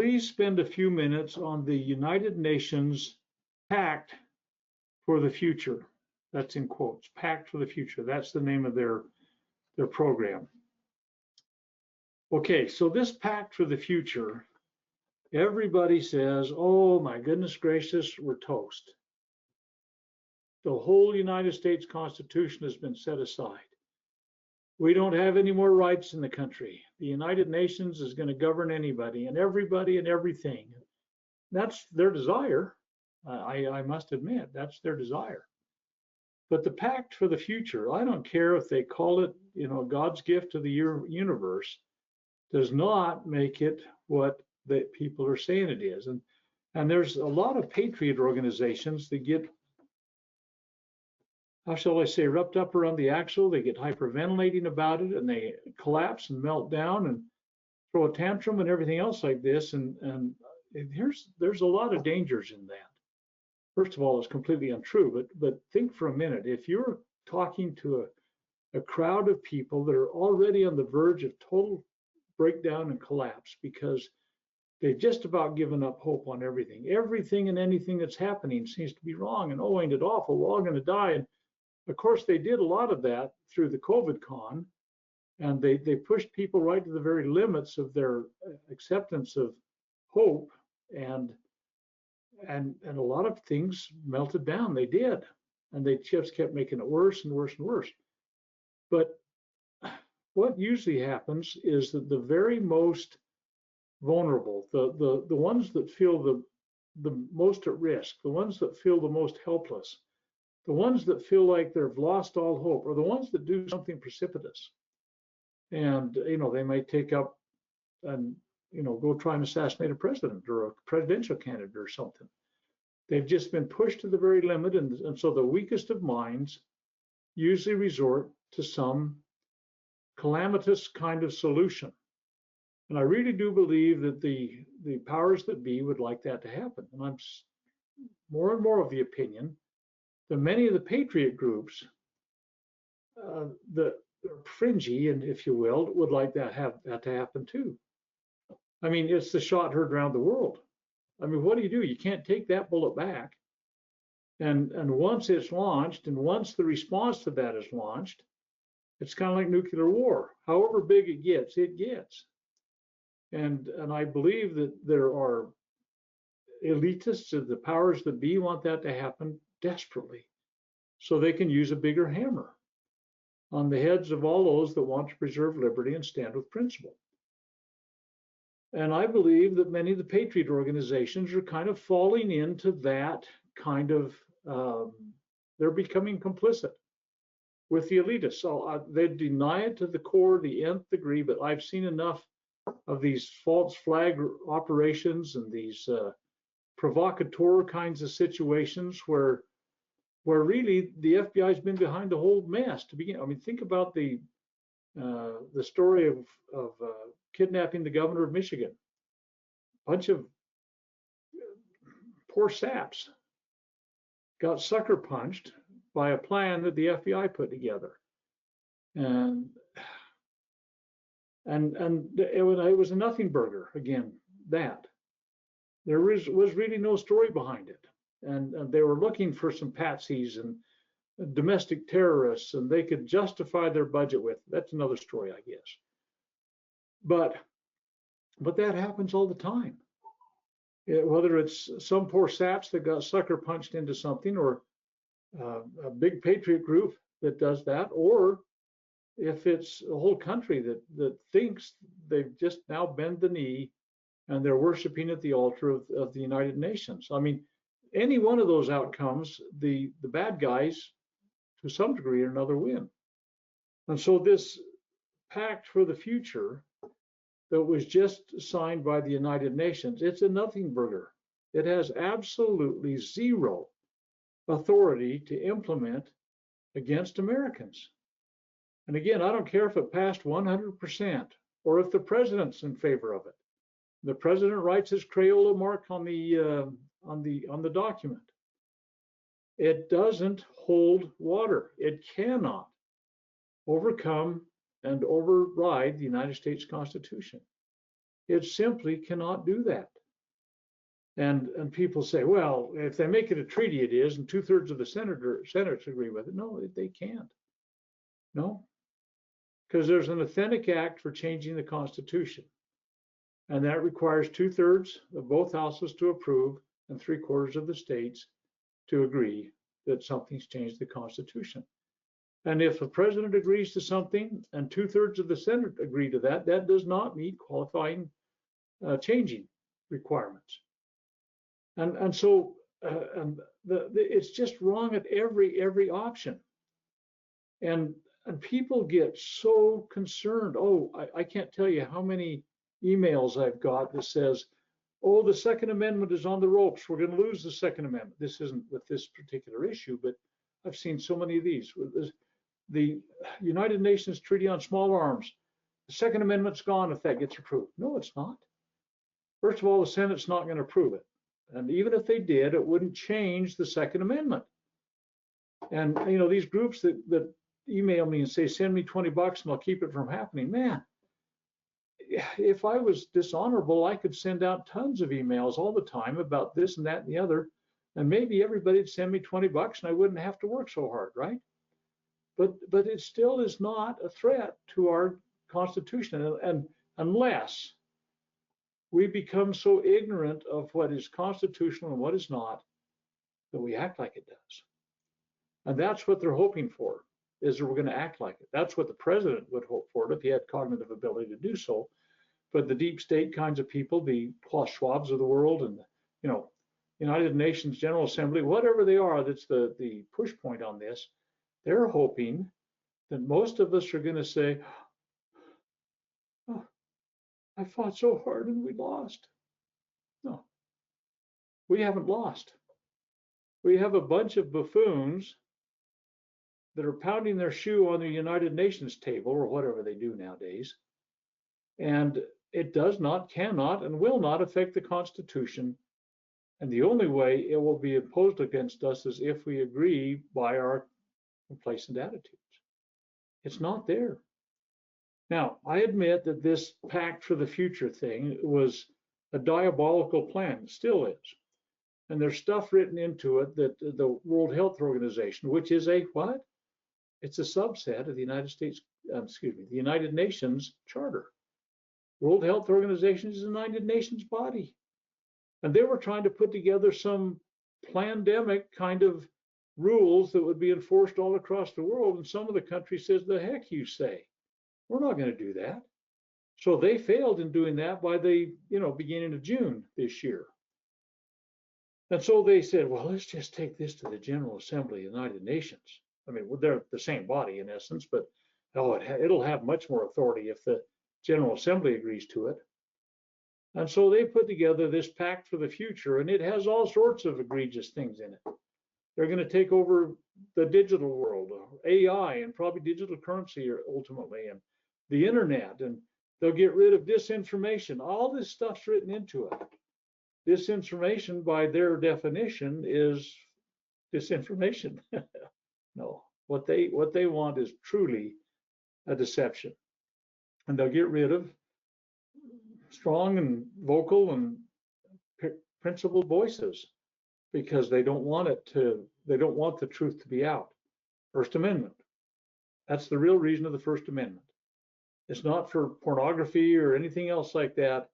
please spend a few minutes on the United Nations Pact for the Future. That's in quotes, Pact for the Future. That's the name of their program. Okay, so this Pact for the Future, everybody says, oh my goodness gracious, we're toast. The whole United States Constitution has been set aside. We don't have any more rights in the country. The United Nations is going to govern anybody and everybody and everything. That's their desire. I must admit, that's their desire. But the Pact for the Future, I don't care if they call it, God's gift to the universe, does not make it what the people are saying it is. And there's a lot of patriot organizations that get, how shall I say, wrapped up around the axle. They get hyperventilating about it, and they collapse and melt down and throw a tantrum and everything else like this. And there's a lot of dangers in that. First of all, it's completely untrue, but think for a minute. If you're talking to a crowd of people that are already on the verge of total breakdown and collapse because they've just about given up hope on everything. Everything and anything that's happening seems to be wrong, and oh, ain't it awful, we're all going to die. And of course, they did a lot of that through the COVID con, and they pushed people right to the very limits of their acceptance of hope, and a lot of things melted down. They did, and they just kept making it worse and worse and worse. But what usually happens is that the very most vulnerable, the ones that feel the most at risk, the ones that feel the most helpless, the ones that feel like they've lost all hope, are the ones that do something precipitous. And they might take up and go try and assassinate a president or a presidential candidate or something. They've just been pushed to the very limit, and so the weakest of minds usually resort to some calamitous kind of solution. And I really do believe that the powers that be would like that to happen. And I'm more and more of the opinion that many of the patriot groups that are fringy, and if you will, would like that to happen too. I mean, it's the shot heard around the world. I mean, what do? You can't take that bullet back. And once it's launched, and once the response to that is launched, it's kind of like nuclear war. However big it gets, it gets. And I believe that there are elitists of the powers that be want that to happen desperately, so they can use a bigger hammer on the heads of all those that want to preserve liberty and stand with principle. And I believe that many of the patriot organizations are kind of falling into that kind of, they're becoming complicit with the elitists. So they deny it to the core, the nth degree, but I've seen enough of these false flag operations and these provocateur kinds of situations where really the FBI has been behind the whole mess to begin. I mean, think about the story of kidnapping the governor of Michigan. A bunch of poor saps got sucker punched by a plan that the FBI put together, and it was a nothing burger. Again, that there was really no story behind it, and they were looking for some patsies and domestic terrorists, and they could justify their budget with. That's another story, I guess. But that happens all the time. Whether it's some poor saps that got sucker punched into something, or a big patriot group that does that, or if it's a whole country that thinks they've just now bent the knee and they're worshiping at the altar of the United Nations. I mean, any one of those outcomes, the bad guys, to some degree or another, win. And so this Pact for the Future that was just signed by the United Nations, it's a nothing burger. It has absolutely zero authority to implement against Americans. And again, I don't care if it passed 100% or if the president's in favor of it. The president writes his Crayola mark on the document. It doesn't hold water. It cannot overcome and override the United States Constitution. It simply cannot do that. And people say, well, if they make it a treaty, it is, and 2/3 of the senators agree with it. No, they can't. No, because there's an authentic act for changing the Constitution, and that requires 2/3 of both houses to approve and 3/4 of the states to agree that something's changed the Constitution. And if the president agrees to something and 2/3 of the Senate agree to that, that does not meet qualifying changing requirements. And so it's just wrong at every option. And people get so concerned. Oh, I can't tell you how many emails I've got that says, oh, the Second Amendment is on the ropes. We're going to lose the Second Amendment. This isn't with this particular issue, but I've seen so many of these. The United Nations Treaty on Small Arms, the Second Amendment's gone if that gets approved. No, it's not. First of all, the Senate's not going to approve it. And even if they did, it wouldn't change the Second Amendment. And, you know, these groups that email me and say, send me $20 and I'll keep it from happening. Man, if I was dishonorable, I could send out tons of emails all the time about this and that and the other. And maybe everybody'd send me $20 and I wouldn't have to work so hard, right? But it still is not a threat to our Constitution. And unless we become so ignorant of what is constitutional and what is not, that we act like it does. And that's what they're hoping for, is that we're going to act like it. That's what the president would hope for if he had cognitive ability to do so. But the deep state kinds of people, the Klaus Schwabs of the world, and, you know, United Nations General Assembly, whatever they are, that's the push point on this, they're hoping that most of us are going to say, oh, I fought so hard and we lost. No, we haven't lost. We have a bunch of buffoons that are pounding their shoe on the United Nations table, or whatever they do nowadays. And it does not, cannot, and will not affect the Constitution. And the only way it will be imposed against us is if we agree by our complacent attitudes. It's not there. Now, I admit that this Pact for the Future thing was a diabolical plan. It still is. And there's stuff written into it that the World Health Organization, which is a what? It's a subset of the the United Nations Charter. World Health Organization is the United Nations body. And they were trying to put together some pandemic kind of rules that would be enforced all across the world. And some of the countries says, the heck you say, we're not going to do that. So they failed in doing that by the, beginning of June this year. And so they said, well, let's just take this to the General Assembly of the United Nations. I mean, they're the same body in essence, but it'll have much more authority if the General Assembly agrees to it. And so they put together this Pact for the Future, and it has all sorts of egregious things in it. They're going to take over the digital world, AI, and probably digital currency ultimately, and the internet, and they'll get rid of disinformation. All this stuff's written into it. Disinformation, by their definition, is disinformation. No, what they want is truly a deception, and they'll get rid of strong and vocal and principled voices because they don't want the truth to be out. First Amendment. That's the real reason of the First Amendment. It's not for pornography or anything else like that.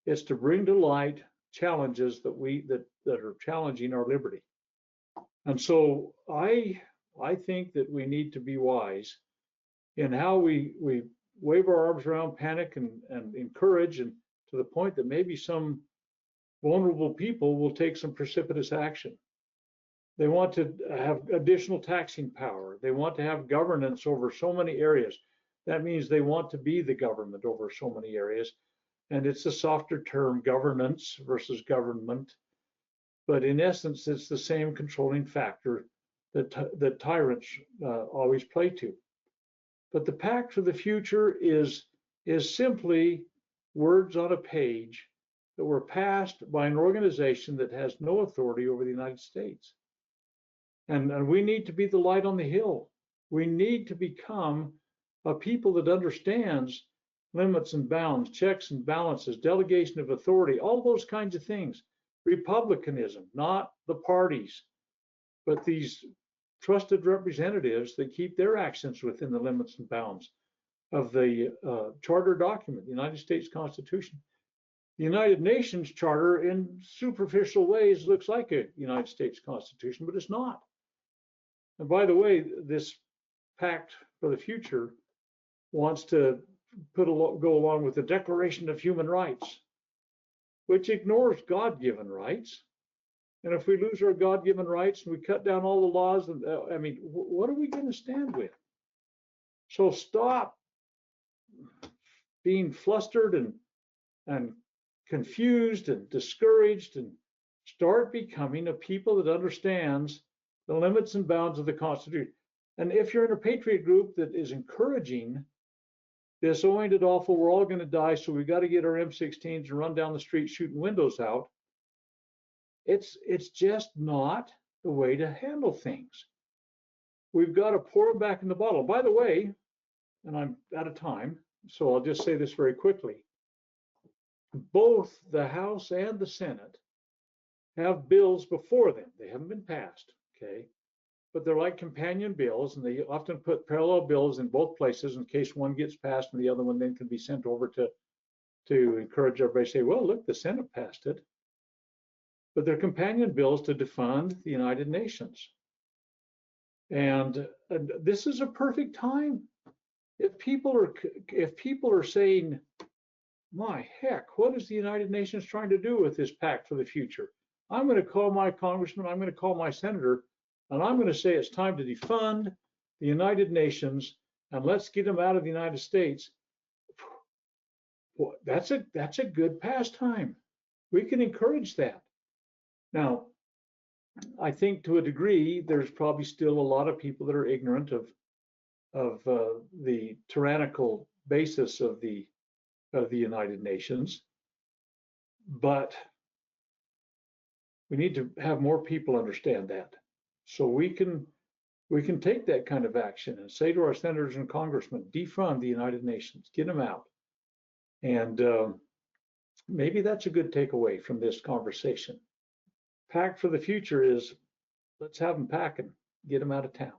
It's to bring to light challenges that are challenging our liberty. And so I think that we need to be wise in how we wave our arms around, panic and encourage, and to the point that maybe some vulnerable people will take some precipitous action. They want to have additional taxing power. They want to have governance over so many areas. That means they want to be the government over so many areas. And it's a softer term, governance versus government. But in essence, it's the same controlling factor that tyrants always play to. But the Pact for the Future is simply words on a page that were passed by an organization that has no authority over the United States. And we need to be the light on the hill. We need to become a people that understands limits and bounds, checks and balances, delegation of authority, all those kinds of things. Republicanism, not the parties, but these trusted representatives that keep their actions within the limits and bounds of the charter document, the United States Constitution. The United Nations Charter in superficial ways looks like a United States Constitution, but it's not. And by the way, this Pact for the Future wants to go along with the Declaration of Human Rights, which ignores God-given rights. And if we lose our God-given rights and we cut down all the laws, and I mean, what are we going to stand with? So stop being flustered and confused and discouraged, and start becoming a people that understands the limits and bounds of the Constitution. And if you're in a patriot group that is encouraging this, oh, ain't it awful, we're all going to die, so we got to get our M16s and run down the street shooting windows out, it's just not the way to handle things. We've got to pour them back in the bottle. By the way, and I'm out of time, so I'll just say this very quickly. Both the House and the Senate have bills before them. They haven't been passed, okay? But they're like companion bills, and they often put parallel bills in both places in case one gets passed and the other one then can be sent over to encourage everybody to say, well, look, the Senate passed it. But they're companion bills to defund the United Nations. And this is a perfect time. If people are saying, my heck, what is the United Nations trying to do with this Pact for the Future? I'm going to call my congressman, I'm going to call my senator, and I'm going to say it's time to defund the United Nations and let's get them out of the United States. Well, that's a good pastime. We can encourage that. Now, I think to a degree, there's probably still a lot of people that are ignorant of the tyrannical basis of the United Nations, but we need to have more people understand that, so we can take that kind of action and say to our senators and congressmen, defund the United Nations, get them out. And maybe that's a good takeaway from this conversation. Pact for the Future is, let's have them packing, get them out of town.